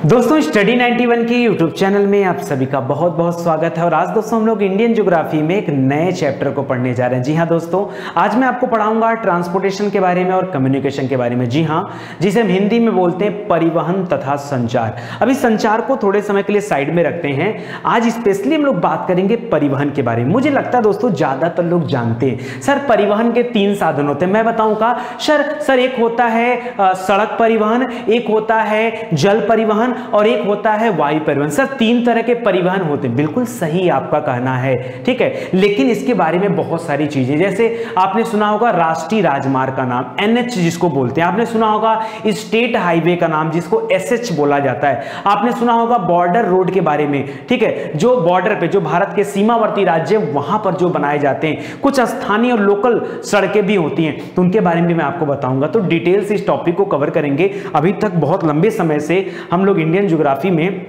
दोस्तों स्टडी 91 की YouTube channel में आप सभी का बहुत बहुत स्वागत है। और आज दोस्तों हम लोग इंडियन ज्योग्राफी में एक नए चैप्टर को पढ़ने जा रहे हैं। जी हाँ दोस्तों, आज मैं आपको पढ़ाऊंगा ट्रांसपोर्टेशन के बारे में और कम्युनिकेशन के बारे में। जी हाँ, जिसे हम हिंदी में बोलते हैं परिवहन तथा संचार। अभी संचार को थोड़े समय के लिए साइड में रखते हैं, आज स्पेशली हम लोग बात करेंगे परिवहन के बारे में। मुझे लगता है दोस्तों ज्यादातर लोग जानते हैं सर परिवहन के 3 साधन होते हैं। मैं बताऊंगा सर एक होता है सड़क परिवहन, एक होता है जल परिवहन और एक होता है वायु परिवहन। सर 3 तरह के परिवहन होते हैं, बिल्कुल सही आपका कहना है, ठीक है। लेकिन इसके बारे में बहुत सारी चीजें, जैसे आपने सुना होगा राष्ट्रीय राजमार्ग का नाम NH जिसको बोलते हैं, आपने सुना होगा स्टेट हाईवे का नाम जिसको SH बोला जाता है, आपने सुना होगा बॉर्डर रोड के बारे में, ठीक है, जो बॉर्डर पे जो भारत के सीमावर्ती राज्य वहां पर जो बनाए जाते हैं। कुछ स्थानीय और लोकल सड़कें भी होती हैं, तो उनके बारे में मैं आपको बताऊंगा। तो डिटेल से इस टॉपिक को कवर करेंगे। अभी तक बहुत लंबे समय से हम लोग इंडियन ज्योग्राफी में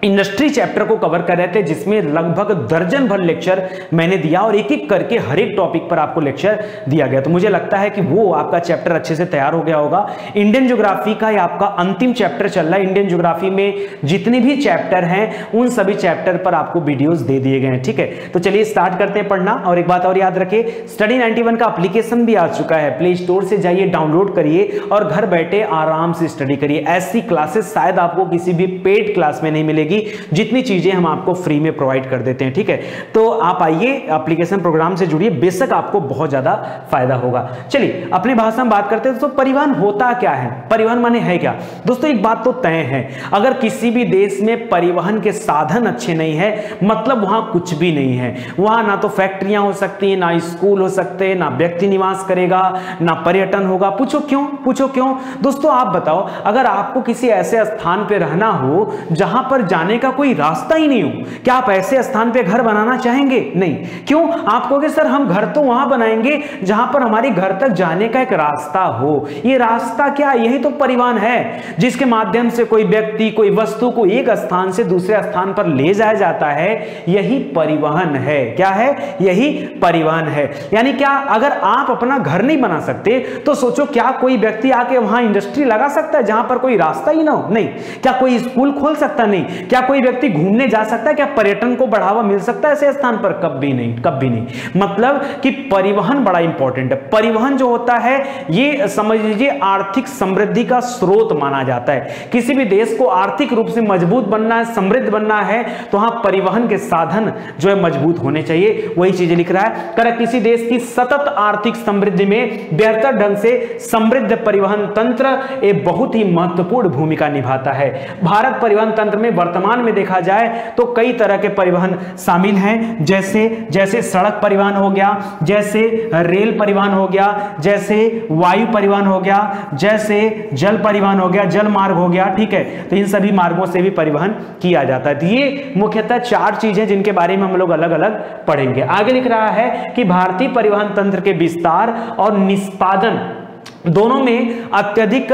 इंडस्ट्री चैप्टर को कवर कर रहे थे, जिसमें लगभग दर्जन भर लेक्चर मैंने दिया और एक एक करके हर एक टॉपिक पर आपको लेक्चर दिया गया। तो मुझे लगता है कि वो आपका चैप्टर अच्छे से तैयार हो गया होगा। इंडियन ज्योग्राफी का ये आपका अंतिम चैप्टर चल रहा है। इंडियन ज्योग्राफी में जितने भी चैप्टर हैं उन सभी चैप्टर पर आपको वीडियोस दे दिए गए हैं, ठीक है। तो चलिए स्टार्ट करते हैं पढ़ना। और एक बात और याद रखिए, स्टडी 91 का एप्लीकेशन भी आ चुका है, प्ले स्टोर से जाइए, डाउनलोड करिए और घर बैठे आराम से स्टडी करिए। ऐसी क्लासेस शायद आपको किसी भी पेड क्लास में नहीं मिलेगी जितनी चीजें हम आपको फ्री में प्रोवाइड कर देते हैं, ठीक है। तो आप आइए एप्लीकेशन प्रोग्राम से जुड़िए, बेशक आपको बहुत ज्यादा फायदा होगा। चलिए अपनी भाषा में बात करते हैं। तो परिवहन होता क्या है, परिवहन माने है क्या? दोस्तों एक बात तो तय है, अगर किसी भी देश में परिवहन के साधन अच्छे नहीं है मतलब वहां कुछ भी नहीं है। वहां ना तो फैक्ट्रियां हो सकती हैं, ना स्कूल हो सकते हैं, ना व्यक्ति निवास करेगा, ना पर्यटन होगा। पूछो क्यों, पूछो क्यों? दोस्तों आप बताओ, अगर आपको किसी ऐसे स्थान पर रहना हो जहां पर जाने का कोई रास्ता ही नहीं हो, क्या आप ऐसे स्थान पे घर बनाना चाहेंगे? नहीं। क्यों? आप कहोगे सर हम घर तो वहां बनाएंगे जहां पर हमारे घर तक जाने का एक रास्ता हो। ये रास्ता क्या? यही तो परिवहन है, जिसके माध्यम से कोई व्यक्ति कोई वस्तु को एक स्थान से दूसरे स्थान पर ले जाया जाता है। यही परिवहन है। क्या है? यही परिवहन है। यानी क्या, अगर आप अपना घर नहीं बना सकते तो सोचो क्या कोई व्यक्ति आके वहां इंडस्ट्री लगा सकता है जहां पर कोई रास्ता ही ना हो? नहीं। क्या कोई स्कूल खोल सकता? नहीं। क्या कोई व्यक्ति घूमने जा सकता है? क्या पर्यटन को बढ़ावा मिल सकता है ऐसे स्थान पर? कभी नहीं, कभी नहीं। मतलब कि परिवहन बड़ा इंपॉर्टेंट है। परिवहन जो होता है ये समझ लीजिए आर्थिक समृद्धि का स्रोत माना जाता है। किसी भी देश को आर्थिक रूप से मजबूत बनना है, समृद्ध बनना है, तो वहां परिवहन के साधन जो है मजबूत होने चाहिए। वही चीजें लिख रहा है, कर किसी देश की सतत आर्थिक समृद्धि में बेहतर ढंग से समृद्ध परिवहन तंत्र एक बहुत ही महत्वपूर्ण भूमिका निभाता है। भारत परिवहन तंत्र में वर्तमान में देखा जाए तो कई तरह के परिवहन शामिल हैं, जैसे सड़क परिवहन हो गया, जैसे रेल परिवहन हो गया, जैसे वायु परिवहन हो गया, जैसे जल परिवहन हो गया, जल मार्ग हो गया, ठीक है। तो इन सभी मार्गों से भी परिवहन किया जाता है। तो ये मुख्यतः 4 चीजें जिनके बारे में हम लोग अलग अलग पढ़ेंगे। आगे लिख रहा है कि भारतीय परिवहन तंत्र के विस्तार और निष्पादन दोनों में अत्यधिक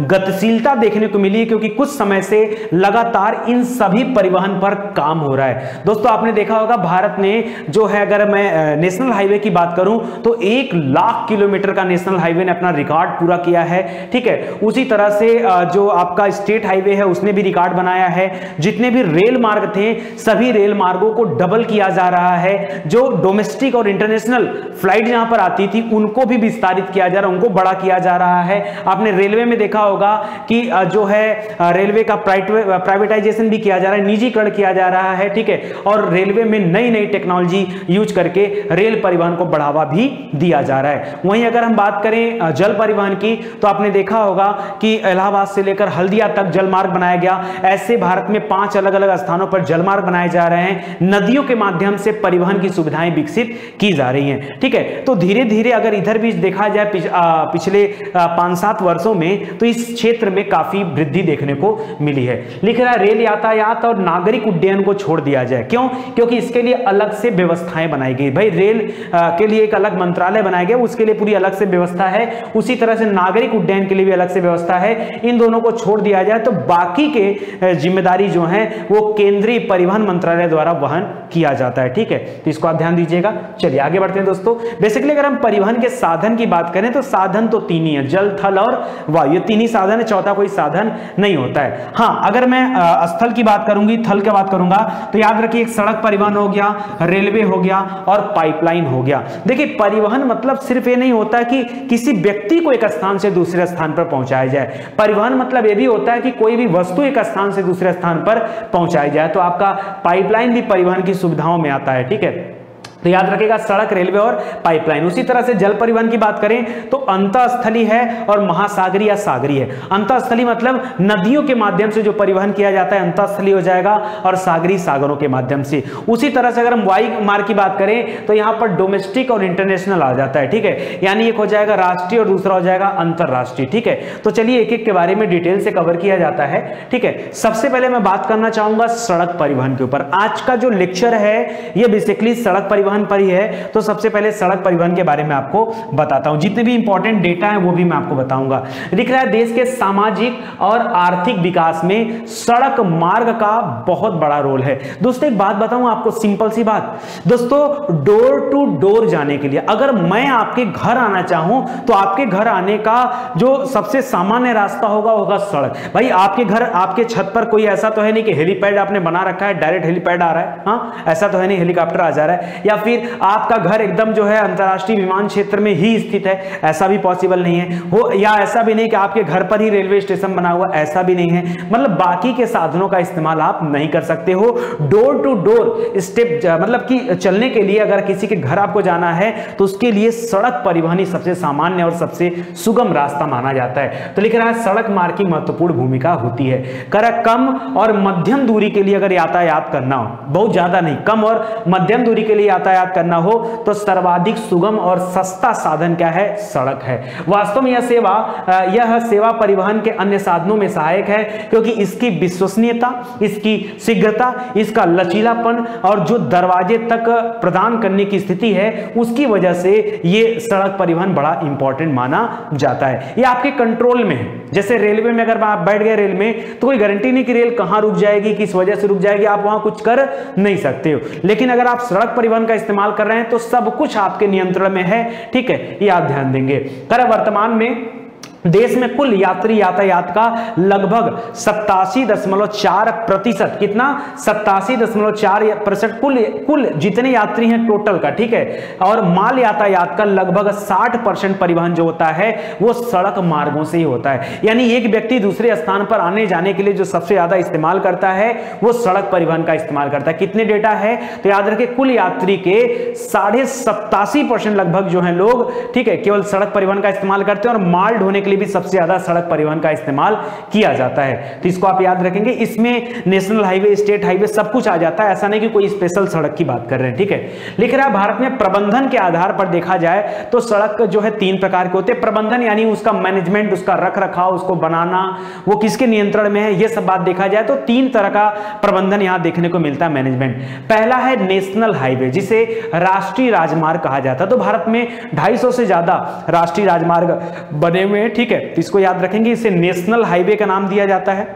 गतिशीलता देखने को मिली है, क्योंकि कुछ समय से लगातार इन सभी परिवहन पर काम हो रहा है। दोस्तों आपने देखा होगा भारत ने जो है, अगर मैं नेशनल हाईवे की बात करूं तो 1 लाख किलोमीटर का नेशनल हाईवे ने अपना रिकॉर्ड पूरा किया है, ठीक है। उसी तरह से जो आपका स्टेट हाईवे है उसने भी रिकॉर्ड बनाया है। जितने भी रेल मार्ग थे सभी रेल मार्गों को डबल किया जा रहा है। जो डोमेस्टिक और इंटरनेशनल फ्लाइट जहां पर आती थी उनको भी विस्तारित किया जा रहा है, उनको बड़ा किया जा रहा है। आपने रेलवे में देखा होगा कि जो है रेलवे का प्राइवेटाइजेशन भी किया जा रहा है, निजीकरण किया जा रहा है, ठीक है। और रेलवे में नई नई टेक्नोलॉजी यूज करके रेल परिवहन को बढ़ावा भी दिया जा रहा है। वहीं अगर हम बात करें जल परिवहन की तो आपने देखा होगा कि इलाहाबाद से लेकर हल्दिया तक जलमार्ग बनाया गया। ऐसे भारत में 5 अलग अलग स्थानों पर जलमार्ग बनाए जा रहे हैं। नदियों के माध्यम से परिवहन की सुविधाएं विकसित की जा रही हैं, ठीक है। तो धीरे धीरे अगर इधर भी देखा जाए पिछले 5-7 वर्षों में तो इस क्षेत्र में काफी वृद्धि देखने को मिली है। लिख रहा है रेल यातायात और नागरिक उड्डयन को छोड़ दिया जाए। क्यों? क्योंकि इसके लिए अलग से व्यवस्थाएं बनाई गई। भाई रेल के लिए एक अलग मंत्रालय बनाया गया, उसके लिए पूरी अलग से व्यवस्था है। उसी तरह से नागरिक उड्डयन के लिए भी अलग से व्यवस्था है। इन दोनों को छोड़ दिया जाए तो बाकी के जिम्मेदारी जो है वो केंद्रीय परिवहन मंत्रालय द्वारा वहन किया जाता है, ठीक है। तो इसको आप ध्यान दीजिएगा। चलिए आगे बढ़ते हैं दोस्तों। बेसिकली अगर हम परिवहन के साधन की बात करें तो साधन तो 3 तीन ही है, जल, थल और वायु, ये तीन ही साधन है, चौथा कोई साधन नहीं होता है। हाँ, अगर मैं स्थल की बात करूंगी, थल की बात करूंगा, तो याद रखिए एक सड़क परिवहन हो गया, रेलवे हो गया और पाइपलाइन हो गया। देखिए परिवहन मतलब सिर्फ ये नहीं होता कि किसी व्यक्ति को एक स्थान से दूसरे स्थान पर पहुंचाया जाए, परिवहन मतलब ये भी होता है कि कोई भी वस्तु एक स्थान से दूसरे स्थान पर पहुंचाई जाए, तो आपका पाइपलाइन भी परिवहन की सुविधाओं में आता है, ठीक है। तो याद रखिएगा सड़क, रेलवे और पाइपलाइन। उसी तरह से जल परिवहन की बात करें तो अंतःस्थलीय है और महासागरीय या सागरीय है। अंतःस्थलीय मतलब नदियों के माध्यम से जो परिवहन किया जाता है अंतःस्थलीय हो जाएगा, और सागरीय सागरों के माध्यम से। उसी तरह से अगर हम वायु मार्ग की बात करें तो यहां पर डोमेस्टिक और इंटरनेशनल आ जाता है, ठीक है, यानी एक हो जाएगा राष्ट्रीय और दूसरा हो जाएगा अंतरराष्ट्रीय, ठीक है। तो चलिए एक एक के बारे में डिटेल से कवर किया जाता है, ठीक है। सबसे पहले मैं बात करना चाहूंगा सड़क परिवहन के ऊपर। आज का जो लेक्चर है ये बेसिकली सड़क परिवहन पर ही है, तो सबसे पहले सड़क परिवहन के बारे में आपको बताता हूं, जितने भी इंपॉर्टेंट डेटा है वो भी मैं आपको बताऊंगा। दिख रहा है देश के सामाजिक और आर्थिक विकास में सड़क मार्ग का बहुत बड़ा रोल है। दोस्तों एक बात बताऊं आपको, सिंपल सी बात दोस्तों, डोर टू डोर जाने के लिए अगर मैं आपके घर आना चाहूं तो आपके घर आने का जो सबसे सामान्य रास्ता होगा सड़क। भाई आपके घर, आपके छत पर कोई ऐसा तो है नहीं कि हेलीपैड आपने बना रखा है, डायरेक्ट हेलीपैड आ रहा है, हाँ ऐसा तो है नहीं, हेलीकॉप्टर आ जा रहा है, या फिर आपका घर एकदम जो है अंतरराष्ट्रीय विमान क्षेत्र में ही स्थित है, ऐसा भी पॉसिबल नहीं है हो, या ऐसा भी नहीं कि आपके घर पर ही रेलवे स्टेशन बना हुआ, ऐसा भी नहीं है। मतलब बाकी के साधनों का इस्तेमाल आप नहीं कर सकते हो। डोर टू डोर स्टेप मतलब कि चलने के लिए अगर किसी के घर आपको जाना है तो उसके लिए सड़क परिवहन ही सबसे सामान्य और सबसे सुगम रास्ता माना जाता है। तो लिख रहा है सड़क मार्ग की महत्वपूर्ण भूमिका होती है। कम और मध्यम दूरी के लिए अगर यातायात करना हो, बहुत ज्यादा नहीं, कम और मध्यम दूरी के लिए यातायात करना हो तो सर्वाधिक सुगम और सस्ता साधन क्या है? सड़क है। वास्तव में यह सेवा परिवहन के अन्य साधनों में सहायक है, क्योंकि इसकी विश्वसनीयता, इसकी शीघ्रता, इसका लचीलापन और जो दरवाजे तक प्रदान करने की स्थिति है उसकी वजह से यह सड़क परिवहन बड़ा इंपॉर्टेंट माना जाता है। यह आपके कंट्रोल में है। जैसे रेलवे में अगर आप बैठ गए रेल में तो कोई गारंटी नहीं कि रेल कहां रुक जाएगी, किस वजह से रुक जाएगी, आप वहां कुछ कर नहीं सकते हो। लेकिन अगर आप सड़क परिवहन का इस्तेमाल कर रहे हैं तो सब कुछ आपके नियंत्रण में है, ठीक है, ये आप ध्यान देंगे। वर्तमान में देश में कुल यात्री यातायात का लगभग 87.4%, कितना? 87.4% कुल जितने यात्री हैं टोटल का, ठीक है। और माल यातायात का लगभग 60% परिवहन जो होता है वो सड़क मार्गों से ही होता है। यानी एक व्यक्ति दूसरे स्थान पर आने जाने के लिए जो सबसे ज्यादा इस्तेमाल करता है वो सड़क परिवहन का इस्तेमाल करता है। कितने डेटा है तो याद रखिए, कुल यात्री के 87.5% लगभग जो है लोग, ठीक है, केवल सड़क परिवहन का इस्तेमाल करते हैं, और माल ढोने के लिए भी सबसे ज्यादा सड़क परिवहन का इस्तेमाल किया जाता है। तो इसको आप याद रखेंगे। इसमें नेशनल हाईवे, स्टेट हाईवे सब कुछ आ जाता है, ऐसा नहीं कि कोई स्पेशल सड़क की बात कर रहे हैं, ठीक है। लिख रहा है भारत में प्रबंधन के आधार पर देखा जाए तो सड़क जो है 3 प्रकार के होते हैं। प्रबंधन यानी उसका मैनेजमेंट, उसका रख रखाव, उसको बनाना, वो किसके नियंत्रण में है, ये सब बात देखा जाए तो 3 तरह का प्रबंधन यहां देखने को मिलता है, मैनेजमेंट। पहला है नेशनल हाईवे, जिसे राष्ट्रीय राजमार्ग कहा जाता है। तो भारत में 250 से ज्यादा राष्ट्रीय राजमार्ग बने हुए हैं, ठीक है। तो इसको याद रखेंगे, इसे नेशनल हाईवे का नाम दिया जाता है।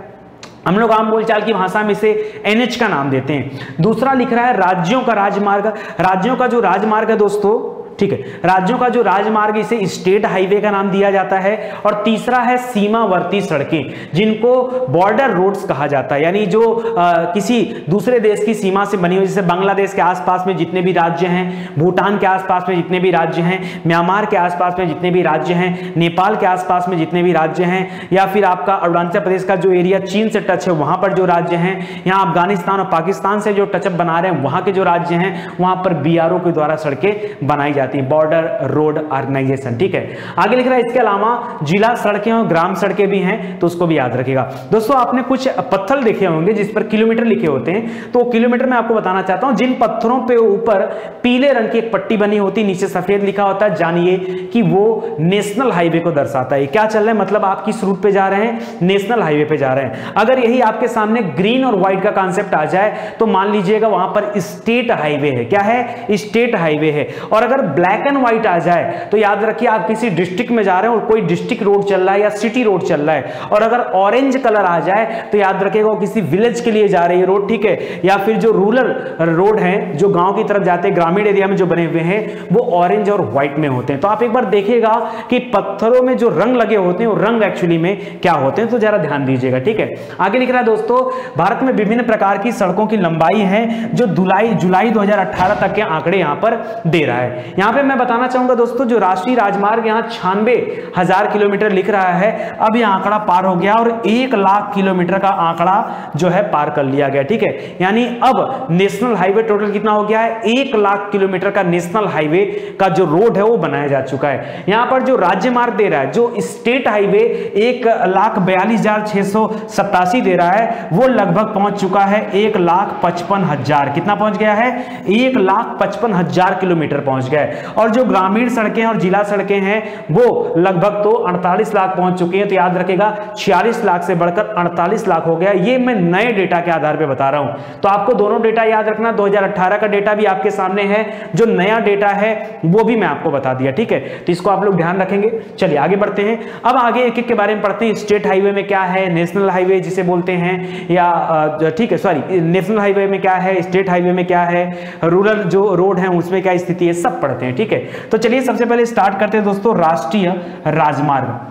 हम लोग आम बोलचाल की भाषा में इसे NH का नाम देते हैं। दूसरा लिख रहा है राज्यों का राजमार्ग। राज्यों का जो राजमार्ग है दोस्तों, ठीक है, राज्यों का जो राजमार्ग, इसे स्टेट हाईवे का नाम दिया जाता है। और तीसरा है सीमावर्ती सड़कें, जिनको बॉर्डर रोड्स कहा जाता है, यानी जो किसी दूसरे देश की सीमा से बनी हुई, जैसे बांग्लादेश के आसपास में जितने भी राज्य हैं, भूटान के आसपास में जितने भी राज्य हैं, म्यांमार के आसपास में जितने भी राज्य हैं, नेपाल के आसपास में जितने भी राज्य हैं, या फिर आपका अरुणाचल प्रदेश का जो एरिया चीन से टच है वहां पर जो राज्य हैं, यहाँ अफगानिस्तान और पाकिस्तान से जो टचअप बना रहे हैं वहां के जो राज्य हैं, वहां पर BRO के द्वारा सड़कें बनाई जाती है, बॉर्डर रोड ऑर्गेनाइजेशन, ठीक है। आगे लिख रहा है इसके अलावा जिला सड़कें और ग्राम सड़कें भी हैं, तो उसको भी याद रखिएगा। दोस्तों आपने कुछ पत्थर देखे होंगे जिस पर किलोमीटर लिखे होते हैं, तो किलोमीटर में आपको बताना चाहता हूं, जिन पत्थरों पे ऊपर पीले रंग की एक पट्टी बनी होती, नीचे सफेद लिखा होता है, जानिए कि वो नेशनल हाईवे को दर्शाता है। क्या चल रहा है, मतलब आप किस रूट पे जा रहे हैं? नेशनल हाईवे पे जा रहे हैं। अगर यही आपके सामने ग्रीन और व्हाइट का कॉन्सेप्ट आ जाए तो मान लीजिएगा वहां पर स्टेट हाईवे है। क्या है? स्टेट हाईवे है। और अगर ब्लैक एंड व्हाइट आ जाए तो याद रखिए आप किसी डिस्ट्रिक्ट में जा रहे हैं और कोई डिस्ट्रिक्ट रोड चल रहा है या सिटी रोड चल रहा है, और अगर ऑरेंज कलर आ जाए तो याद रखिएगा वो किसी विलेज के लिए जा रही है रोड, ठीक है, या फिर जो रूरल रोड है जो गांव की तरफ जाते हैं, ग्रामीण एरिया में जो बने हुए हैं वो ऑरेंज और व्हाइट में होते हैं। तो आप एक बार देखिएगा कि पत्थरों में जो रंग लगे होते हैं वो रंग एक्चुअली में क्या होते हैं, तो जरा ध्यान दीजिएगा, ठीक है। आगे लिख रहा है दोस्तों, भारत में विभिन्न प्रकार की सड़कों की लंबाई है जो जुलाई 2018 तक के आंकड़े यहां पर दे रहा है। यहां पे मैं बताना चाहूंगा दोस्तों, जो राष्ट्रीय राजमार्ग यहां 96,000 किलोमीटर लिख रहा है, अब यह आंकड़ा पार हो गया और 1 लाख किलोमीटर का आंकड़ा जो है पार कर लिया गया, ठीक है। यानी अब नेशनल हाईवे टोटल कितना हो गया है, 1 लाख किलोमीटर का नेशनल हाईवे का जो रोड है वो बनाया जा चुका है। यहां पर जो राज्य मार्ग दे रहा है, जो स्टेट हाईवे 1,42,687 दे रहा है, वो लगभग पहुंच चुका है 1,55,000, कितना पहुंच गया है, 1,55,000 किलोमीटर पहुंच गया है। और जो ग्रामीण सड़कें और जिला सड़कें हैं वो लगभग तो 48 लाख पहुंच चुकी हैं। तो याद रखिएगा 46 लाख से बढ़कर 48 लाख हो गया। ये मैं नए डेटा के आधार पे बता रहा हूं, तो आपको दोनों डेटा याद रखना। 2018 का डेटा भी आपके सामने है, जो नया डेटा है वो भी मैं आपको बता दिया, ठीक है। तो इसको आप लोग ध्यान रखेंगे। चलिए आगे बढ़ते हैं। अब आगे एक एक के बारे में पढ़ते हैं। स्टेट हाईवे में क्या है, नेशनल हाईवे जिसे बोलते हैं, या ठीक है सॉरी, नेशनल हाईवे में क्या है, स्टेट हाईवे में क्या है, रूरल जो रोड है उसमें क्या स्थिति है, सब पढ़ते हैं, ठीक है। तो चलिए सबसे पहले स्टार्ट करते हैं दोस्तों, राष्ट्रीय राजमार्ग।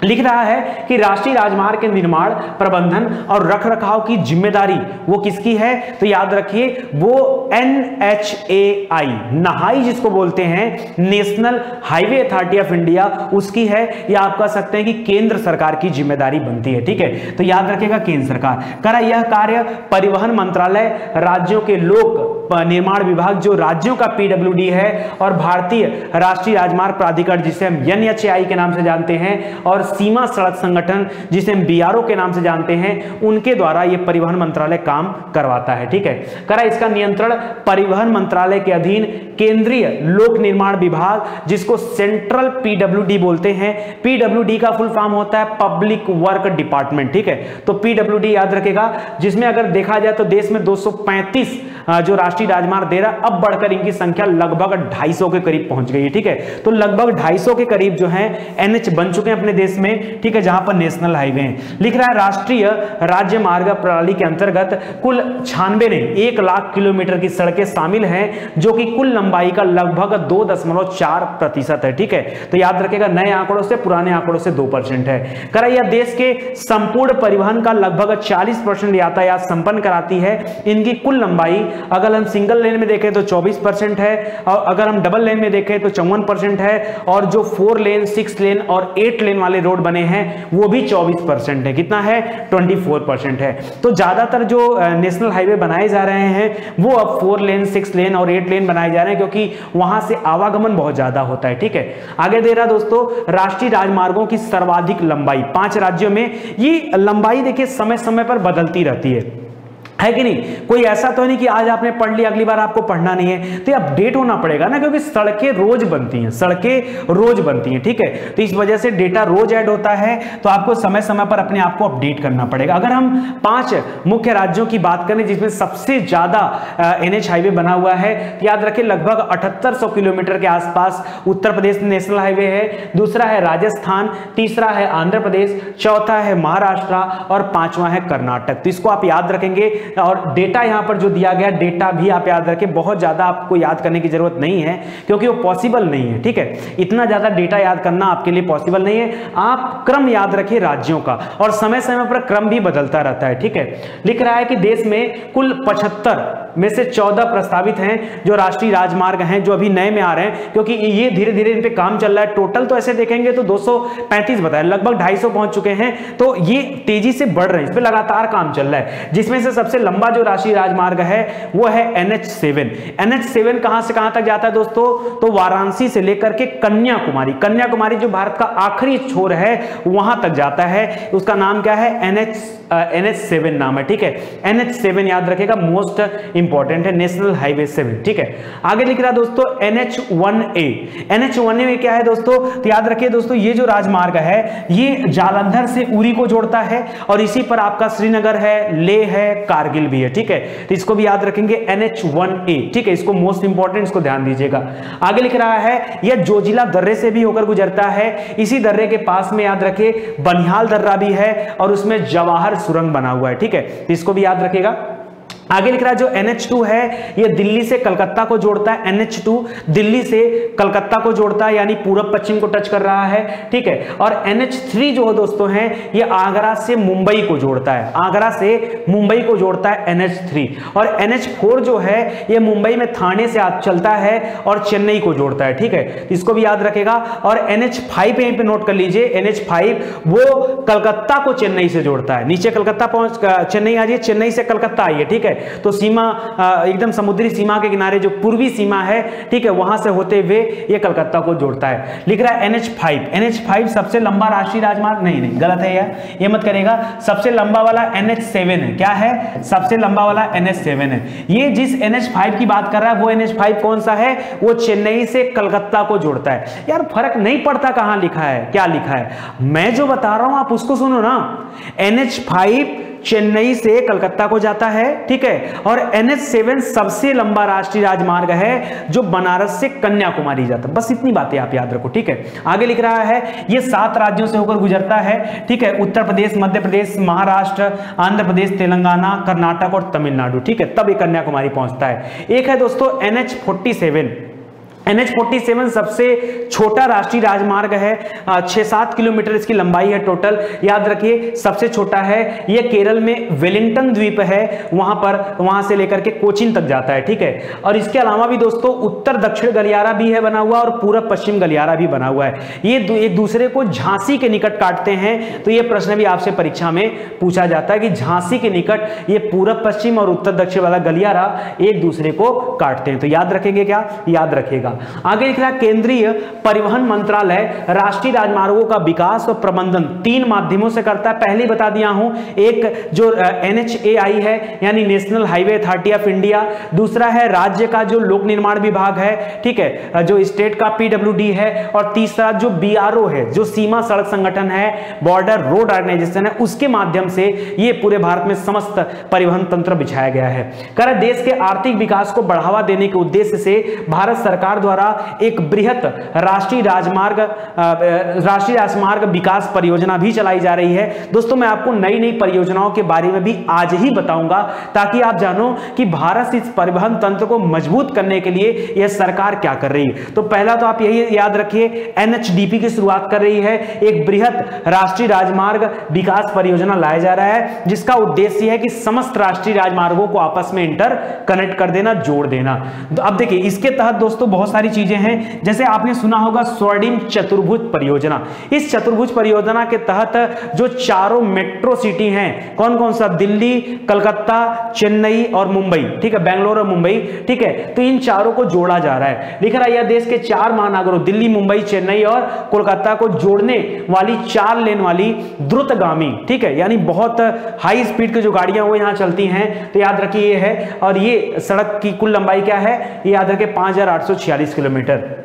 लिख रहा है कि राष्ट्रीय राजमार्ग के निर्माण, प्रबंधन और रखरखाव की जिम्मेदारी वो किसकी है, तो याद रखिए वो NHAI, नहाई जिसको बोलते हैं, national highway authority of India, उसकी है, या आप कह सकते हैं कि केंद्र सरकार की जिम्मेदारी बनती है, ठीक है। तो याद रखिएगा केंद्र सरकार करा यह कार्य। परिवहन मंत्रालय, राज्यों के लोक निर्माण विभाग जो राज्यों का PWD है, और भारतीय राष्ट्रीय राजमार्ग प्राधिकरण जिसे हम NHAI के नाम से जानते हैं, और सीमा सड़क संगठन जिसे हम BRO के नाम से जानते हैं, उनके द्वारा यह परिवहन मंत्रालय काम करवाता है, ठीक है। करा इसका नियंत्रण परिवहन मंत्रालय के अधीन केंद्रीय लोक निर्माण विभाग, जिसको सेंट्रल PWD बोलते हैं। PWD का फुल फॉर्म होता है पब्लिक वर्क डिपार्टमेंट, ठीक है। तो PWD याद रखेगा, जिसमें अगर देखा जाए तो देश में 235 जो राष्ट्रीय राजमार्ग दे रहा, अब बढ़कर इनकी संख्या लगभग 250 के करीब पहुंच गई है, ठीक है। तो लगभग 250 के करीब जो है NH बन चुके हैं अपने देश में, ठीक है, जहां पर नेशनल हाईवे हैं। लिख रहा है राष्ट्रीय राज्य मार्ग प्रणाली के अंतर्गत कुल 1 लाख किलोमीटर की सड़कें शामिल हैं, जो कि कुल लंबाई का लगभग 2.4% है, ठीक है। तो याद रखेगा नए आंकड़ों से, पुराने आंकड़ों से 2% है। करा यह देश के संपूर्ण परिवहन का लगभग 40% यातायात संपन्न कराती है। इनकी कुल लंबाई अगर हम सिंगल लेन में देखें तो 24% है, और अगर हम डबल लेन में देखें तो 54% है, और जो 4 लेन, 6 लेन और 8 लेन वाले रोड बने हैं वो भी 24% है। कितना है, 24% है। तो ज्यादातर जो नेशनल हाईवे बनाए जा रहे हैं वो अब 4 लेन, 6 लेन और 8 लेन बनाए जा रहे हैं, क्योंकि वहां से आवागमन बहुत ज्यादा होता है, ठीक है। आगे दे रहा दोस्तों, राष्ट्रीय राजमार्गों की सर्वाधिक लंबाई 5 राज्यों में। ये लंबाई देखिए समय समय पर बदलती रहती है कि नहीं। कोई ऐसा तो नहीं कि आज आपने पढ़ लिया अगली बार आपको पढ़ना नहीं है, तो अपडेट होना पड़ेगा ना, क्योंकि सड़कें रोज बनती हैं, सड़कें रोज बनती हैं, ठीक है। तो इस वजह से डेटा रोज ऐड होता है, तो आपको समय समय पर अपने आप को अपडेट करना पड़ेगा। अगर हम 5 मुख्य राज्यों की बात करें जिसमें सबसे ज्यादा NH हाईवे बना हुआ है, तो याद रखें लगभग 7800 किलोमीटर के आसपास उत्तर प्रदेश नेशनल हाईवे है, दूसरा है राजस्थान, तीसरा है आंध्र प्रदेश, चौथा है महाराष्ट्र और 5वां है कर्नाटक। तो इसको आप याद रखेंगे। और डेटा यहां पर जो दिया गया डेटा भी आप याद रखें, बहुत ज्यादा आपको याद करने की जरूरत नहीं है, क्योंकि वो पॉसिबल नहीं है, ठीक है। इतना ज्यादा डेटा याद करना आपके लिए पॉसिबल नहीं है। आप क्रम याद रखिए राज्यों का, और समय समय पर क्रम भी बदलता रहता है, ठीक है। लिख रहा है कि देश में कुल 75 में से 14 प्रस्तावित हैं जो राष्ट्रीय राजमार्ग हैं, जो अभी नए में आ रहे हैं, क्योंकि ये धीरे धीरे इन पे काम चल रहा है। टोटल तो ऐसे देखेंगे तो 235 बताया, लगभग 250 पहुंच चुके हैं, तो ये तेजी से बढ़ रहे हैं, इस पे लगातार काम चल रहा है। जिसमें से सबसे लंबा जो राष्ट्रीय राजमार्ग है वो है NH7। NH7 कहां से कहां तक जाता है दोस्तों, तो वाराणसी से लेकर के कन्याकुमारी, कन्याकुमारी जो भारत का आखिरी छोर है वहां तक जाता है। उसका नाम क्या है, NH7 नाम है, ठीक है। NH7 याद रखेगा, मोस्ट इंपॉर्टेंट है, नेशनल हाईवे 7, ठीक है। आगे लिख रहा है दोस्तों NH1A। NH1A में क्या है दोस्तों, तो याद रखिए दोस्तों, ये जो राजमार्ग है ये जालंधर से उरी को जोड़ता है, और इसी पर आपका श्रीनगर है, लेह है, कारगिल भी है, ठीक है, तो इसको भी याद रखेंगे NH1A, ठीक है, इसको मोस्ट इंपॉर्टेंट, इसको ध्यान दीजिएगा। आगे लिख रहा है यह जोजिला दर्रे से भी होकर गुजरता है, इसी दर्रे के पास में याद रखिए बनिहाल दर्रा भी है और उसमें जवाहर सुरंग बना हुआ है, ठीक है, तो इसको भी याद रखिएगा। आगे लिख रहा है जो NH2 है यह दिल्ली से कलकत्ता को जोड़ता है, NH2 दिल्ली से कलकत्ता को जोड़ता है, यानी पूरब पश्चिम को टच कर रहा है, ठीक है। और NH3 जो है दोस्तों है ये आगरा से मुंबई को जोड़ता है, आगरा से मुंबई को जोड़ता है NH3। और NH4 जो है ये मुंबई में थाने से चलता है और चेन्नई को जोड़ता है, ठीक है, इसको भी याद रखेगा। और NH5 यहीं पे नोट कर लीजिए, NH5 वो कलकत्ता को चेन्नई से जोड़ता है, नीचे कलकत्ता पहुंच चेन्नई आ जाइए, चेन्नई से कलकत्ता आइए, ठीक है, तो सीमा एकदम समुद्री सीमा के किनारे जो पूर्वी सीमा है, ठीक है, वहां से होते हुए ये कलकत्ता को जोड़ता है। लिख रहा है NH5 सबसे लंबा राष्ट्रीय राजमार्ग, नहीं गलत है यार, ये मत करेगा, सबसे लंबा वाला NH7 है, क्या है, सबसे लंबा वाला NH7 है। ये जिस NH5 की बात कर रहा है वो NH5 कौन सा है, वो चेन्नई से कलकत्ता को जोड़ता है। यार फर्क नहीं पड़ता कहां लिखा है, क्या लिखा है, मैं जो बता रहा हूं आप उसको सुनो ना। NH5 चेन्नई से कलकत्ता को जाता है, ठीक है, और NH7 सबसे लंबा राष्ट्रीय राजमार्ग है जो बनारस से कन्याकुमारी जाता है। बस इतनी बातें आप याद रखो, ठीक है। आगे लिख रहा है ये 7 राज्यों से होकर गुजरता है, ठीक है, उत्तर प्रदेश, मध्य प्रदेश, महाराष्ट्र, आंध्र प्रदेश, तेलंगाना, कर्नाटक और तमिलनाडु, ठीक है, तब ये कन्याकुमारी पहुंचता है। एक है दोस्तों NH47 सबसे छोटा राष्ट्रीय राजमार्ग है, 6-7 किलोमीटर इसकी लंबाई है टोटल, याद रखिए सबसे छोटा है। यह केरल में वेलिंगटन द्वीप है, वहां से लेकर के कोचीन तक जाता है, ठीक है। और इसके अलावा भी दोस्तों उत्तर दक्षिण गलियारा भी है बना हुआ और पूरब पश्चिम गलियारा भी बना हुआ है। ये एक दूसरे को झांसी के निकट काटते हैं, तो यह प्रश्न भी आपसे परीक्षा में पूछा जाता है कि झांसी के निकट ये पूरब पश्चिम और उत्तर दक्षिण वाला गलियारा एक दूसरे को काटते हैं, तो याद रखेंगे, क्या याद रखेगा। आगे लिख रहा है केंद्रीय परिवहन मंत्रालय राष्ट्रीय राजमार्गों का विकास और प्रबंधन 3 माध्यमों से करता है। पहले ही बता दिया हूं, एक जो NHAI है यानी national highway authority of India, दूसरा है राज्य का जो लोक निर्माण विभाग है, ठीक है, जो स्टेट का PWD है, और तीसरा जो BRO है जो सीमा सड़क संगठन है, बॉर्डर रोड ऑर्गेनाइजेशन है, उसके माध्यम से ये पूरे भारत में समस्त परिवहन तंत्र बिछाया गया है। कर देश के आर्थिक विकास को बढ़ावा देने के उद्देश्य से भारत सरकार द्वारा एक बृहत राष्ट्रीय राजमार्ग विकास परियोजना भी चलाई जा रही है। दोस्तों मैं आपको नई नई परियोजनाओं के बारे में भी आज ही बताऊंगा ताकि आप जानो कि भारत इस परिवहन तंत्र को मजबूत करने के लिए यह सरकार क्या कर रही है। तो पहला तो आप यही याद रखिए, NHDP की शुरुआत कर रही है, एक बृहत राष्ट्रीय राजमार्ग विकास परियोजना लाया जा रहा है जिसका उद्देश्य है कि समस्त राष्ट्रीय राजमार्गों को आपस में इंटर कनेक्ट कर देना, जोड़ देना। अब देखिए इसके तहत दोस्तों बहुत सारी चीजें हैं, जैसे आपने सुना होगा स्वर्णिम चतुर्भुज परियोजना। इस चतुर्भुज परियोजना के तहत जो चारों मेट्रो सिटी हैं, कौन कौन सा, दिल्ली, कलकत्ता, चेन्नई और मुंबई, ठीक है, बेंगलोर और मुंबई, ठीक है, तो इन चारों को जोड़ा जा रहा है। लिख रहा है यह देश के 4 महानगरों दिल्ली, मुंबई, चेन्नई और कोलकाता को जोड़ने वाली 4 लेन वाली द्रुतगामी, ठीक है, यानी बहुत हाई स्पीड की जो गाड़ियां वो यहां चलती हैं, तो याद रखिए ये है। और ये सड़क की कुल लंबाई क्या है, ये याद रखिए 5846 किलोमीटर।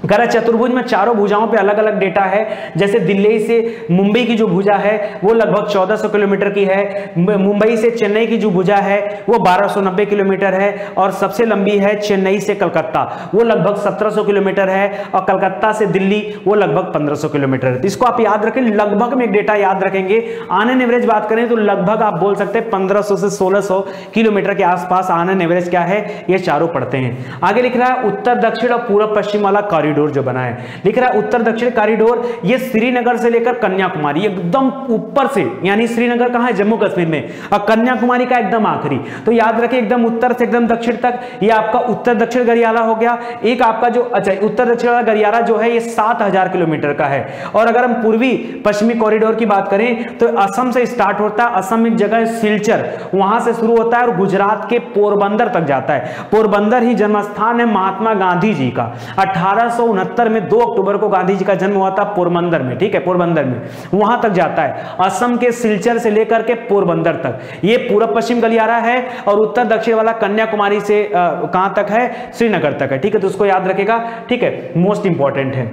चतुर्भुज में चारों भुजाओं पे अलग अलग डेटा है, जैसे दिल्ली से मुंबई की जो भुजा है वो लगभग 1400 किलोमीटर की है, मुंबई से चेन्नई की जो भुजा है वो 1290 किलोमीटर है, और सबसे लंबी है चेन्नई से कलकत्ता, वो लगभग 1700 किलोमीटर है, और कलकत्ता से दिल्ली वो लगभग 1500 किलोमीटर है। तो इसको आप याद रखें, लगभग में एक डेटा याद रखेंगे। ऑन एन एवरेज बात करें तो लगभग आप बोल सकते हैं 1500 से 1600 किलोमीटर के आसपास ऑन एन एवरेज क्या है, ये चारों पड़ते हैं। आगे लिख रहा है उत्तर दक्षिण और पूर्व पश्चिम वाला कॉरिडोर जो बना है, लिख रहा है उत्तर दक्षिण कॉरिडोर, ये श्रीनगर से लेकर कन्याकुमारी एकदम ऊपर से, यानी श्रीनगर कहां है, जम्मू कश्मीर में, और कन्याकुमारी का एकदम आखिरी। तो याद रखिए एकदम उत्तर से एकदम दक्षिण तक, ये आपका उत्तर दक्षिण गलियारा हो गया। एक आपका जो उत्तर दक्षिण वाला गलियारा जो है ये 7000 किलोमीटर का है। और अगर हम पूर्वी पश्चिमी कॉरिडोर की बात करें तो असम से स्टार्ट होता है, असम में जगह सिलचर, वहां से शुरू होता है और गुजरात के पोरबंदर तक जाता है। पोरबंदर ही जन्मस्थान है महात्मा गांधी जी का। 1869 में 2 अक्टूबर को गांधी जी का जन्म हुआ था पोरबंदर में, ठीक है, पोरबंदर में, वहां तक जाता है। असम के सिलचर से लेकर के पोरबंदर तक ये पूर्व पश्चिम गलियारा है, और उत्तर दक्षिण वाला कन्याकुमारी से कहां तक है, श्रीनगर तक है, ठीक है, तो उसको याद रखेगा, ठीक है, मोस्ट इंपॉर्टेंट है।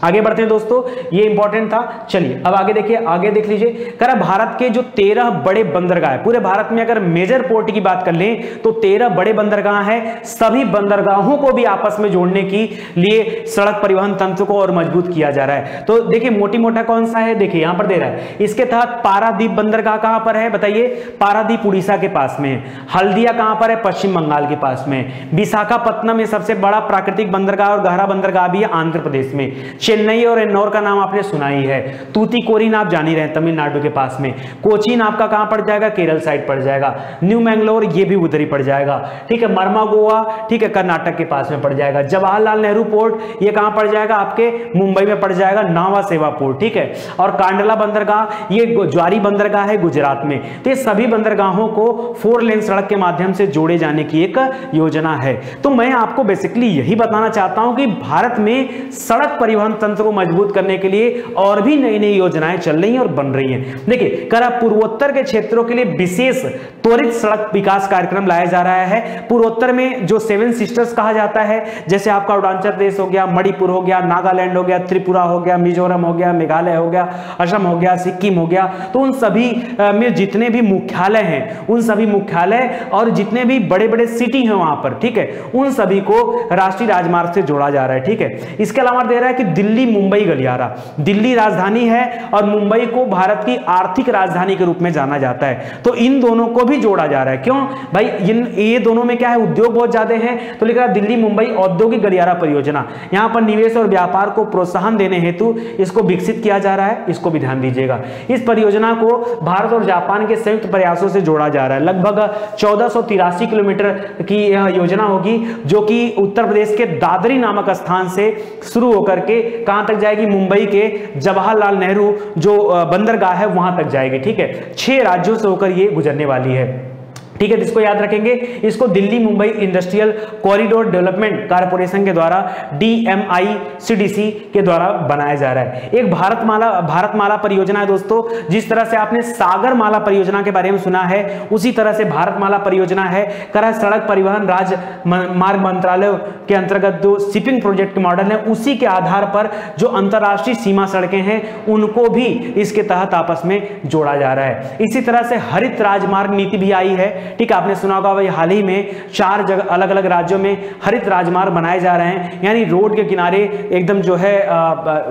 आगे बढ़ते हैं दोस्तों, ये इंपॉर्टेंट था। चलिए अब आगे देखिए, आगे देख लीजिए, कह भारत के जो 13 बड़े बंदरगाह है, पूरे भारत में अगर मेजर पोर्ट की बात कर लें तो 13 बड़े बंदरगाह हैं। सभी बंदरगाहों को भी आपस में जोड़ने के लिए सड़क परिवहन तंत्र को और मजबूत किया जा रहा है। तो देखिए मोटी मोटा कौन सा है, देखिए यहां पर दे रहा है। इसके तहत पारादीप बंदरगाह कहां पर है बताइए, पारादीप उड़ीसा के पास में है। हल्दिया कहां पर है, पश्चिम बंगाल के पास में। विशाखापत्तनम ये सबसे बड़ा प्राकृतिक बंदरगाह और गहरा बंदरगाह भी है आंध्र प्रदेश में। चेन्नई और एन्नौर का नाम आपने सुना ही है। तूतीकोरिन आप जान ही रहे हैं, तमिलनाडु के पास में। कोचीन आपका कहां पड़ जाएगा, केरल साइड पड़ जाएगा। न्यू मैंगलोर ये भी उधर ही पड़ जाएगा, ठीक है। मर्मागोवा, ठीक है, कर्नाटक के पास में पड़ जाएगा। जवाहरलाल नेहरू पोर्ट ये कहां पड़ जाएगा, आपके मुंबई में पड़ जाएगा, नावा सेवा पोर्ट, ठीक है। और कांडला बंदरगाह ये ज्वारी बंदरगाह है गुजरात में। तो ये सभी बंदरगाहों को 4 लेन सड़क के माध्यम से जोड़े जाने की एक योजना है। तो मैं आपको बेसिकली यही बताना चाहता हूं कि भारत में सड़क परिवहन तंत्र को मजबूत करने के लिए और भी नई नई योजनाएं चल रही हैं और बन रही हैं। देखिए करा पूर्वोत्तर के क्षेत्रों के लिए विशेष त्वरित सड़क विकास कार्यक्रम लाया जा रहा है। पूर्वोत्तर में जो 7 सिस्टर्स कहा जाता है, जैसे आपका अरुणाचल प्रदेश हो गया, मणिपुर हो गया, नागालैंड हो गया, त्रिपुरा हो गया, मिजोरम हो गया, मेघालय हो गया, असम हो गया, सिक्किम हो गया। तो उन सभी में जितने भी मुख्यालय हैं, उन सभी मुख्यालय और जितने भी बड़े बड़े सिटी हैं वहां पर, ठीक है, उन सभी को राष्ट्रीय राजमार्ग से जोड़ा जा रहा है, ठीक है। इसके अलावा दे रहा है कि दिल्ली मुंबई गलियारा, दिल्ली राजधानी है और मुंबई को भारत की आर्थिक राजधानी के रूप में जाना जाता है। तो इन दोनों को भी जोड़ा जा रहा है। क्यों भाई, ये दोनों में क्या है, उद्योग बहुत ज्यादा है। तो लिखा है दिल्ली मुंबई औद्योगिक गलियारा परियोजना। यहां पर निवेश और व्यापार को प्रोत्साहन देने हेतु इसको विकसित किया जा रहा है, इसको भी ध्यान दीजिएगा। इस परियोजना को भारत और जापान के संयुक्त प्रयासों से जोड़ा जा रहा है। लगभग 1483 किलोमीटर की यह योजना होगी, जो कि उत्तर प्रदेश के दादरी नामक स्थान से शुरू होकर के कहां तक जाएगी, मुंबई के जवाहरलाल नेहरू जो बंदरगाह है वहां तक जाएगी, ठीक है। 6 राज्यों से होकर ये गुजरने वाली है, ठीक है। इसको याद रखेंगे, इसको Delhi Mumbai industrial corridor development corporation के द्वारा DMICDC के द्वारा बनाया जा रहा है। एक भारतमाला परियोजना है दोस्तों। जिस तरह से आपने सागरमाला परियोजना के बारे में सुना है, उसी तरह से भारतमाला परियोजना है। करा सड़क परिवहन राजमार्ग मंत्रालय के अंतर्गत जो शिपिंग प्रोजेक्ट मॉडल है, उसी के आधार पर जो अंतरराष्ट्रीय सीमा सड़कें हैं उनको भी इसके तहत आपस में जोड़ा जा रहा है। इसी तरह से हरित राजमार्ग नीति भी आई है, ठीक है। आपने सुना होगा भाई, हाल ही में 4 जगह अलग अलग राज्यों में हरित राजमार्ग बनाए जा रहे हैं, यानी रोड के किनारे एकदम जो है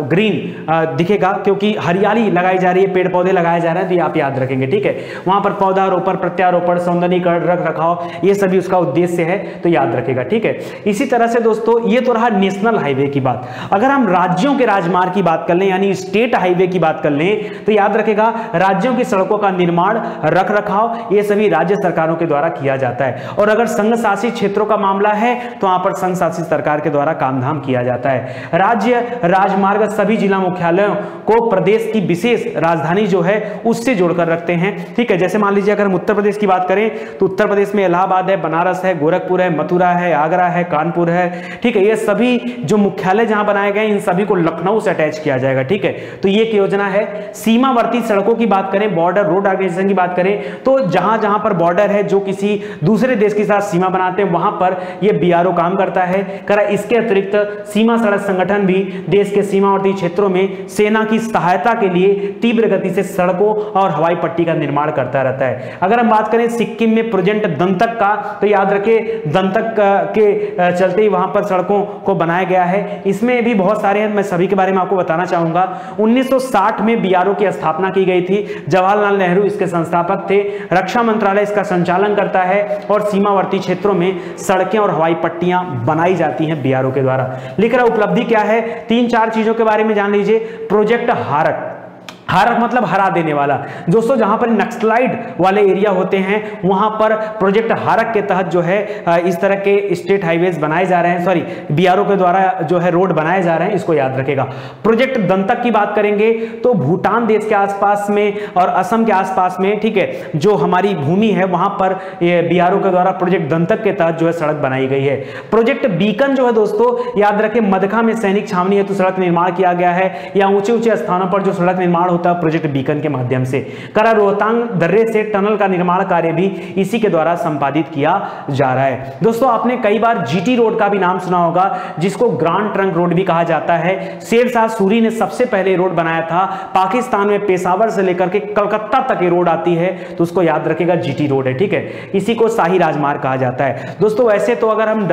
ग्रीन दिखेगा, क्योंकि हरियाली लगाई जा रही है, पेड़ पौधे लगाए जा रहे हैं। तो आप याद रखेंगे, ठीक है। वहां पर पौधारोपण, प्रत्यारोपण, सौंदर्यीकरण, रख रखाव, ये सभी उसका उद्देश्य है, तो याद रखेगा, ठीक है। इसी तरह से दोस्तों ये तो रहा नेशनल हाईवे की बात। अगर हम राज्यों के राजमार्ग की बात कर लें, यानी स्टेट हाईवे की बात कर लें, तो याद रखेगा राज्यों की सड़कों का निर्माण, रख रखाव, ये सभी राज्य सरकारों के द्वारा किया जाता है। और अगर संघ शासित क्षेत्रों का मामला है तो वहां पर संघ शासित सरकार के द्वारा कामधाम किया जाता है। राज्य राजमार्ग सभी जिला मुख्यालयों को प्रदेश की विशेष राजधानी जो है उससे जोड़कर रखते हैं, ठीक है। जैसे मान लीजिए अगर हम उत्तर प्रदेश की बात करें तो उत्तर प्रदेश में इलाहाबाद है, बनारस है, गोरखपुर है, मथुरा है, आगरा है, कानपुर है, ठीक है। ये सभी जो मुख्यालय जहां बनाए गए, इन सभी को लखनऊ से अटैच किया जाएगा, ठीक है। तो ये एक योजना है। सीमावर्ती सड़कों की बात करें, बॉर्डर रोड ऑर्गेनाइजेशन की बात करें, तो जहां जहां पर बॉर्डर है, जो किसी दूसरे देश के साथ सीमा बनाते हैं, वहां पर यह BRO काम करता है। करा इसके अतिरिक्त सीमा सड़क संगठन भी देश के सीमावर्ती क्षेत्रों में सेना की सहायता के लिए तीव्र गति से सड़कों और हवाई पट्टी का निर्माण करता रहता है। अगर हम बात करें सिक्किम में प्रोजेक्ट दंतक का, तो याद रखें दंतक के चलते ही वहां पर सड़कों को बनाया गया है। इसमें भी बहुत सारे हैं, मैं सभी के बारे में आपको बताना चाहूंगा। 1960 में BRO की स्थापना की गई थी। जवाहरलाल नेहरू इसके संस्थापक थे। रक्षा मंत्रालय इसका संचालन करता है और सीमावर्ती क्षेत्रों में सड़कें और हवाई पट्टियां बनाई जाती हैं BRO के द्वारा। लिख रहा उपलब्धि क्या है, 3-4 चीजों के बारे में जान लीजिए। प्रोजेक्ट हारक, हारक मतलब हरा देने वाला। दोस्तों जहां पर नक्सलाइट वाले एरिया होते हैं वहां पर प्रोजेक्ट हारक के तहत जो है इस तरह के स्टेट हाईवेज बनाए जा रहे हैं, सॉरी BRO के द्वारा जो है रोड बनाए जा रहे हैं, इसको याद रखेगा। प्रोजेक्ट दंतक की बात करेंगे तो भूटान देश के आसपास में और असम के आसपास में, ठीक है, जो हमारी भूमि है वहां पर BRO के द्वारा प्रोजेक्ट दंतक के तहत जो है सड़क बनाई गई है। प्रोजेक्ट बीकन जो है दोस्तों याद रखें, मदखा में सैनिक छावनी हेतु सड़क निर्माण किया गया है, या ऊंचे ऊंचे स्थानों पर जो सड़क निर्माण होता है प्रोजेक्ट बीकन के माध्यम से करा। रोहतांग दर्रे से टनल का निर्माण कार्य भी इसी के द्वारा संपादित किया जा रहा है। दोस्तों आपने कई बार जीटी रोड का भी नाम सुना होगा, जिसको ग्रांड ट्रंक रोड भी कहा जाता है। शेरशाह सूरी ने सबसे पहले रोड बनाया था। पाकिस्तान में पेशावर से लेकर के कलकत्ता तक ये रोड आती है, तो उसको याद रखेगा जीटी रोड है, ठीक है। इसी को शाही राजमार्ग कहा जाता है। दोस्तों वैसे तो अगर हम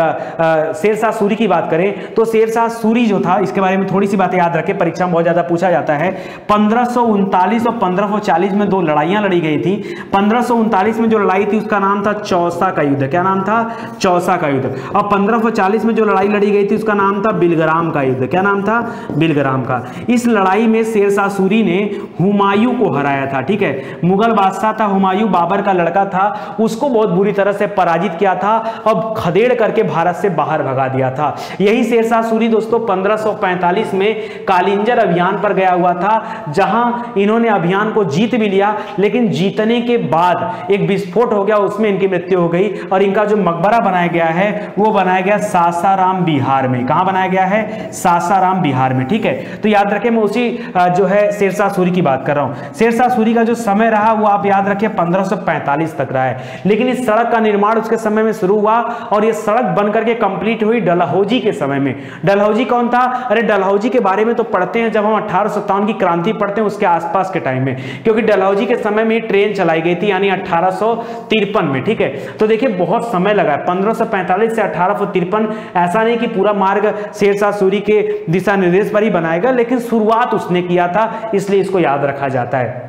शेरशाह सूरी की बात करें तो शेरशाह सूरी जो था, इसके बारे में थोड़ी सी बातें याद रखें, परीक्षा में बहुत ज्यादा पूछा जाता है। 1539 और 1540 में दो लड़ाइयां लड़ी गई थी। 1539 में जो लड़ाई थी उसका नाम था चौसा का युद्ध। क्या नाम था? चौसा का युद्ध। और 1540 में जो लड़ाई लड़ी गई थी उसका नाम था बिलग्राम का युद्ध। क्या नाम था? बिलग्राम का। इस लड़ाई में शेरशाह सूरी ने हुमायूं को हराया था, ठीक है। मुगल बादशाह था हुमायूं, बाबर का लड़का था, उसको बहुत बुरी तरह से पराजित किया था और खदेड़ करके भारत से बाहर भगा दिया था। यही शेरशाह सूरी दोस्तों 1545 में कालिंजर अभियान पर गया हुआ था, जहां इन्होंने अभियान को जीत भी लिया, लेकिन जीतने के बाद एक विस्फोट हो गया, उसमें इनकी मृत्यु हो गई और इनका जो मकबरा बनाया गया है वो बनाया गया सासाराम बिहार में। कहां बनाया गया है? सासाराम बिहार में, ठीक है। तो याद रखें, मैं उसी जो है शेरशाह सूरी की बात कर रहा हूं। शेरशाह सूरी का जो समय रहा वो आप याद रखें 1545 तक रहा है, लेकिन इस सड़क का निर्माण उसके समय में शुरू हुआ और ये सड़क बनकर के कंप्लीट हुई डलहौजी के समय में। डलहौजी कौन था? अरे डलहौजी के बारे में तो पढ़ते हैं जब हम 1857 की क्रांति पढ़ते हैं, उसके आसपास के टाइम में, क्योंकि डलहौजी के समय में ट्रेन चलाई गई थी, यानी 1853 में, ठीक है। तो देखिए बहुत समय लगा, 1545 से 1853। ऐसा नहीं कि पूरा मार्ग शेरशाह सूरी के दिशा निर्देश पर ही बनाएगा, लेकिन शुरुआत उसने किया था, इसलिए इसको याद रखा जाता है,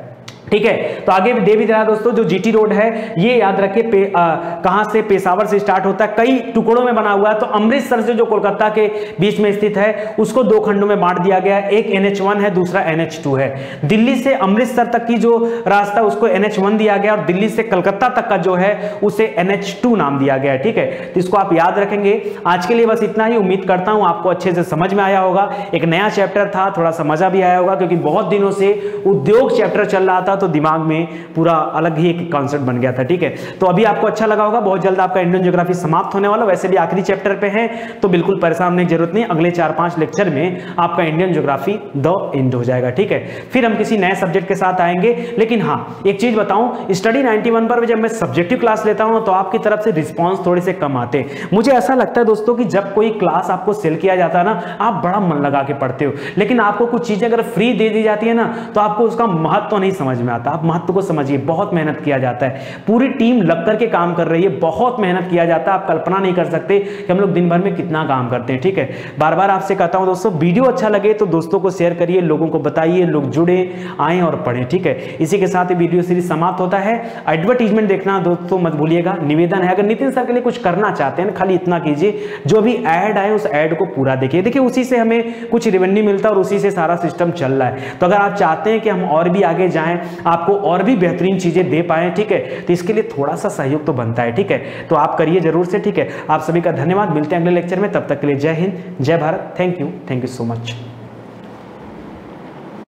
ठीक है। तो आगे दे भी दिया दोस्तों, जो जीटी रोड है ये याद रखिए कहां से? पेशावर से स्टार्ट होता है, कई टुकड़ों में बना हुआ है। तो अमृतसर से जो कोलकाता के बीच में स्थित है उसको दो खंडों में बांट दिया गया है, एक NH1 है, दूसरा NH2 है। दिल्ली से अमृतसर तक की जो रास्ता उसको NH1 दिया गया और दिल्ली से कलकत्ता तक का जो है उसे NH2 नाम दिया गया है, ठीक है। तो इसको आप याद रखेंगे। आज के लिए बस इतना ही। उम्मीद करता हूं आपको अच्छे से समझ में आया होगा। एक नया चैप्टर था, थोड़ा सा मजा भी आया होगा, क्योंकि बहुत दिनों से उद्योग चैप्टर चल रहा था, तो दिमाग में पूरा अलग ही एक कॉन्सेप्ट बन गया था, ठीक है। तो अभी आपको अच्छा लगा होगा। बहुत जल्द आपका इंडियन ज्योग्राफी समाप्त होने वाला, वैसे भी आखिरी चैप्टर पे है, तो बिल्कुल परेशान होने की जरूरत नहीं। अगले 4-5 लेक्चर में आपका इंडियन ज्योग्राफी द एंड हो जाएगा, ठीक है। फिर हम किसी नए सब्जेक्ट के साथ आएंगे। लेकिन हाँ, एक चीज बताऊं, स्टडी 91 पर जब मैं सब्जेक्टिव क्लास लेता हूं तो आपकी तरफ से रिस्पॉन्स थोड़े से कम आते हैं। मुझे ऐसा लगता है दोस्तों कि जब कोई क्लास आपको सेल किया जाता है ना, आप बड़ा मन लगा के पढ़ते हो, लेकिन आपको कुछ चीजें अगर फ्री दे दी जाती है ना, तो आपको उसका महत्व तो नहीं समझ में आता। आप महत्व को समझिए, बहुत मेहनत किया जाता है, पूरी टीम लग करके काम कर रही है, बहुत मेहनत किया जाता है। आप कल्पना नहीं कर सकते कि हम लोग दिन भर में कितना काम करते हैं, ठीक है। बार बार आपसे कहता हूं दोस्तों, वीडियो अच्छा लगे तो दोस्तों को शेयर करिए, लोगों को बताइए, लोग जुड़े आए और पढ़ें, ठीक है। इसी के साथ वीडियो सीरीज समाप्त होता है। एडवर्टीजमेंट देखना दोस्तों मत भूलिएगा, निवेदन है। अगर नितिन सर के लिए कुछ करना चाहते हैं खाली इतना कीजिए, जो भी ऐड आए उस ऐड को पूरा देखिए। देखिए उसी से हमें कुछ रेवेन्यू मिलता है और उसी से सारा सिस्टम चल रहा है। तो अगर आप चाहते हैं कि हम और भी आगे जाएं, आपको और भी बेहतरीन चीजें दे पाए, ठीक है, तो इसके लिए थोड़ा सा सहयोग तो बनता है, ठीक है। तो आप करिए जरूर से, ठीक है। आप सभी का धन्यवाद। मिलते हैं अगले लेक्चर में, तब तक के लिए जय हिंद, जय Bharat. Thank you so much.